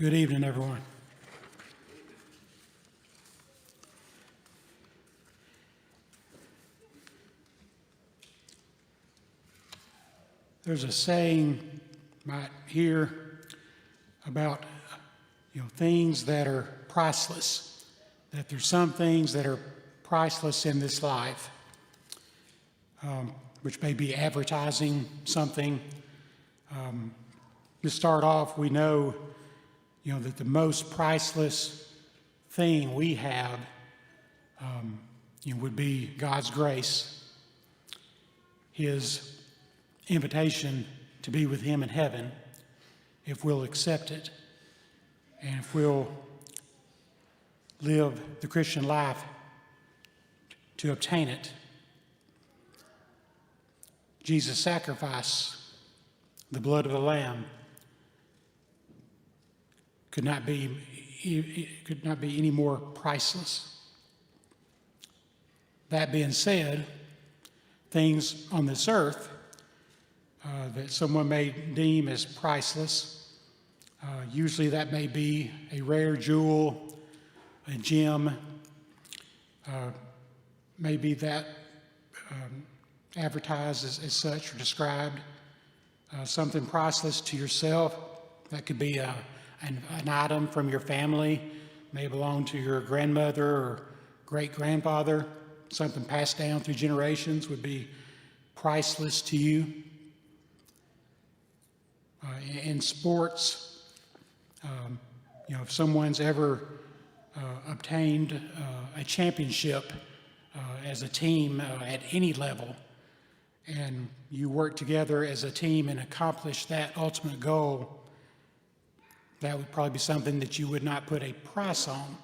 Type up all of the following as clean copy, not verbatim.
Good evening, everyone. There's a saying you might hear about things that are priceless, that there's some things that are priceless in this life, which may be advertising something. To start off, we know that the most priceless thing we have would be God's grace, His invitation to be with Him in heaven, if we'll accept it, and if we'll live the Christian life to obtain it. Jesus' sacrifice, the blood of the Lamb, could not be any more priceless. That being said, things on this earth that someone may deem as priceless, usually that may be a rare jewel, a gem, maybe that advertised as such or described, something priceless to yourself. That could be an item from your family, may belong to your grandmother or great-grandfather, something passed down through generations would be priceless to you. In sports, if someone's ever obtained a championship as a team at any level, and you work together as a team and accomplish that ultimate goal, that would probably be something that you would not put a price on.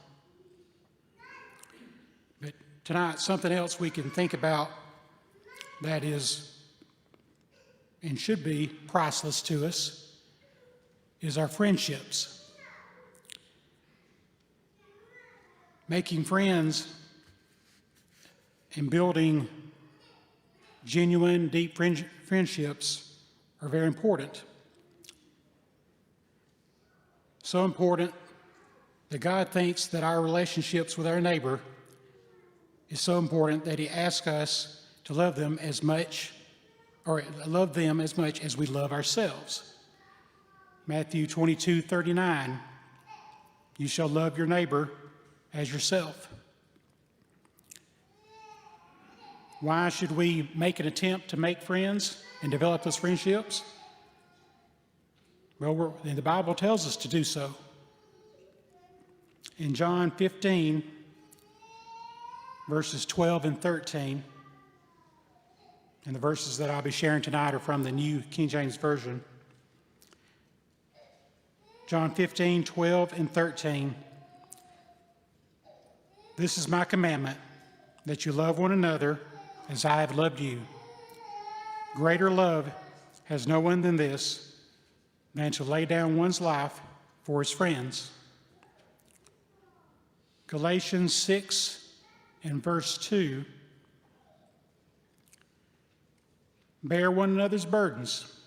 But tonight, something else we can think about that is and should be priceless to us is our friendships. Making friends and building genuine, deep friendships are very important. So important that God thinks that our relationships with our neighbor is so important that He asks us to love them as much as we love ourselves. Matthew 22:39, you shall love your neighbor as yourself. Why should we make an attempt to make friends and develop those friendships? Well, the Bible tells us to do so. In John 15, verses 12 and 13, and the verses that I'll be sharing tonight are from the New King James Version. John 15, 12 and 13. This is my commandment, that you love one another as I have loved you. Greater love has no one than this, than to lay down one's life for his friends. Galatians 6 and verse 2. Bear one another's burdens,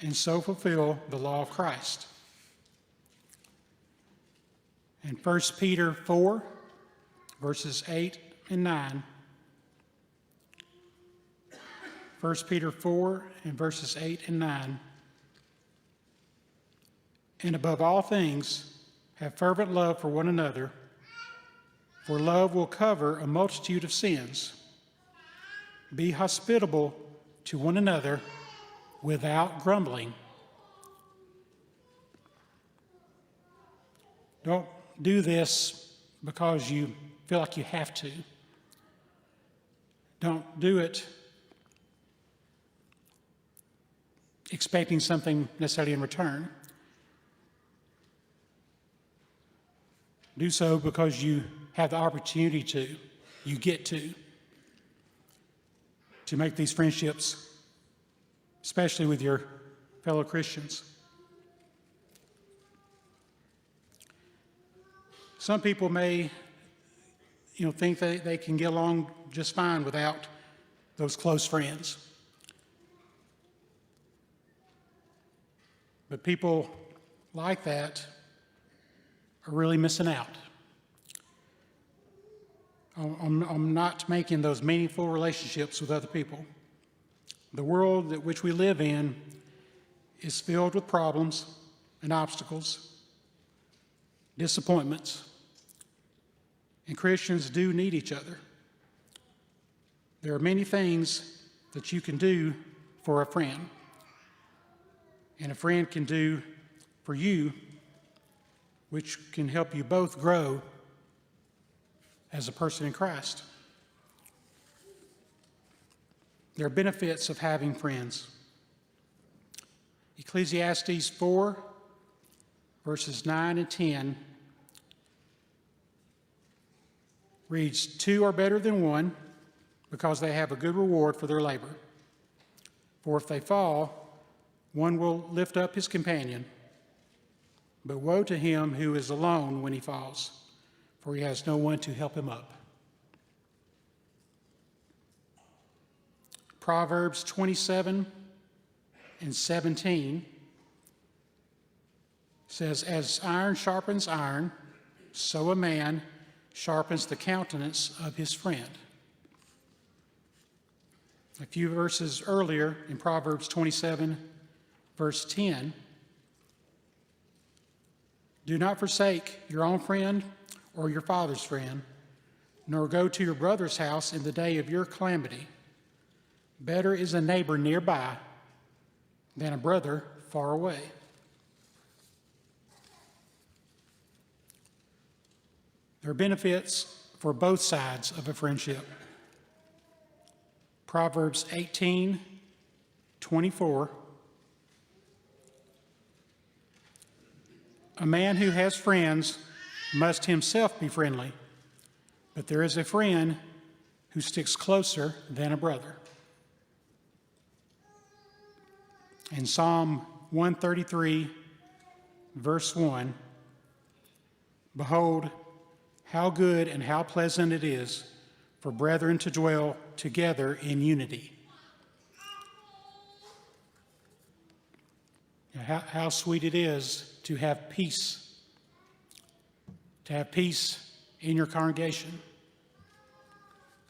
and so fulfill the law of Christ. And 1 Peter 4, verses 8 and 9. 1 Peter 4 and verses 8 and 9. And above all things, have fervent love for one another, for love will cover a multitude of sins. Be hospitable to one another without grumbling. Don't do this because you feel like you have to. Don't do it expecting something necessarily in return. Do so because you have the opportunity to, you get to make these friendships, especially with your fellow Christians. Some people may, think that they can get along just fine without those close friends. But people like that are really missing out on not making those meaningful relationships with other people. The world that which we live in is filled with problems and obstacles, disappointments, and Christians do need each other. There are many things that you can do for a friend, and a friend can do for you, which can help you both grow as a person in Christ. There are benefits of having friends. Ecclesiastes 4, verses 9 and 10 reads, "Two are better than one, because they have a good reward for their labor. For if they fall, one will lift up his companion. But woe to him who is alone when he falls, for he has no one to help him up." Proverbs 27 and 17 says, "As iron sharpens iron, so a man sharpens the countenance of his friend." A few verses earlier in Proverbs 27, verse 10, "Do not forsake your own friend or your father's friend, nor go to your brother's house in the day of your calamity. Better is a neighbor nearby than a brother far away." There are benefits for both sides of a friendship. Proverbs 18:24, "A man who has friends must himself be friendly, but there is a friend who sticks closer than a brother." In Psalm 133, verse 1, "Behold, how good and how pleasant it is for brethren to dwell together in unity." How sweet it is to have peace in your congregation,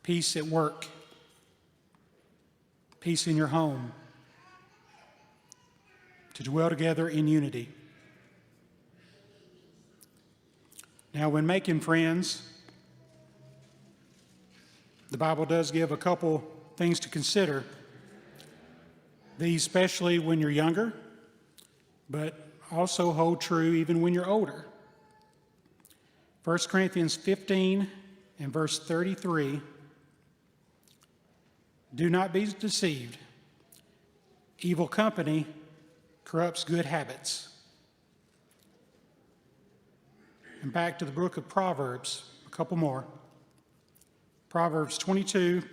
peace at work, peace in your home, to dwell together in unity. Now, when making friends, the Bible does give a couple things to consider. These especially when you're younger, but also hold true even when you're older. 1 Corinthians 15 and verse 33, "Do not be deceived. Evil company corrupts good habits." And back to the book of Proverbs, a couple more. Proverbs 22,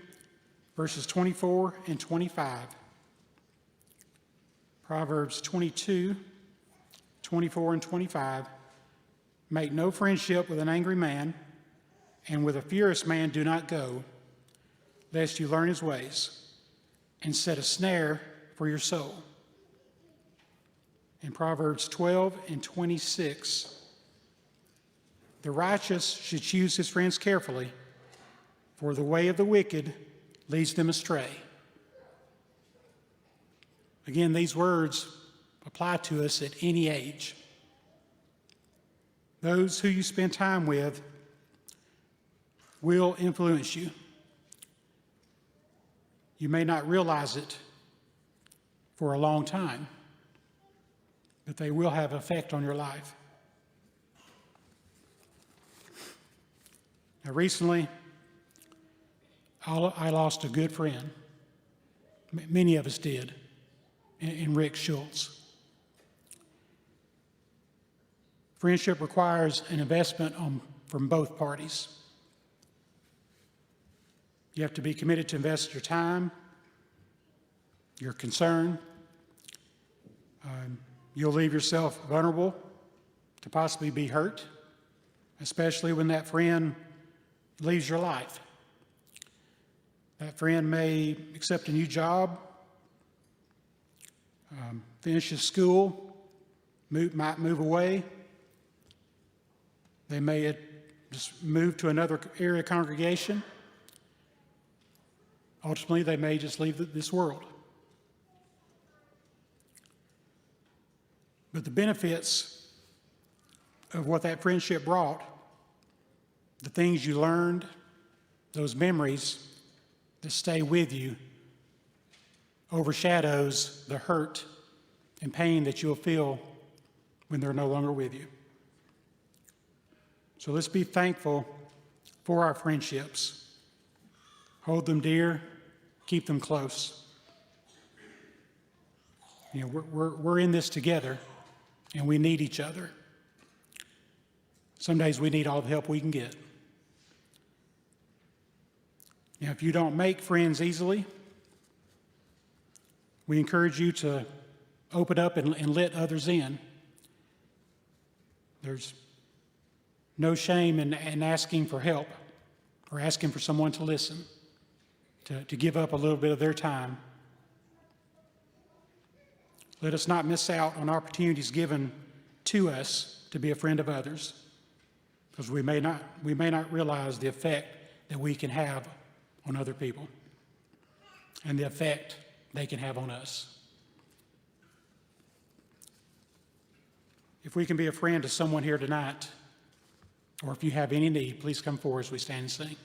verses 24 and 25. Proverbs 22, 24 and 25. "Make no friendship with an angry man, and with a furious man do not go, lest you learn his ways, and set a snare for your soul." In Proverbs 12 and 26, "The righteous should choose his friends carefully, for the way of the wicked leads them astray." Again, these words apply to us at any age. Those who you spend time with will influence you. You may not realize it for a long time, but they will have effect on your life. Now, recently, I lost a good friend. Many of us did, in Rick Schultz. Friendship requires an investment from both parties. You have to be committed to invest your time, your concern. You'll leave yourself vulnerable to possibly be hurt, especially when that friend leaves your life. That friend may accept a new job, finish his school, might move away, They may just move to another area congregation. Ultimately, they may just leave this world. But the benefits of what that friendship brought, the things you learned, those memories that stay with you, overshadows the hurt and pain that you'll feel when they're no longer with you. So let's be thankful for our friendships. Hold them dear, keep them close. You know, we're in this together, and we need each other. Some days we need all the help we can get. Now, if you don't make friends easily, we encourage you to open up and let others in. There's no shame in asking for help or asking for someone to listen, to give up a little bit of their time. Let us not miss out on opportunities given to us to be a friend of others, because we may not realize the effect that we can have on other people and the effect they can have on us. If we can be a friend to someone here tonight, or if you have any need, please come forward as we stand and sing.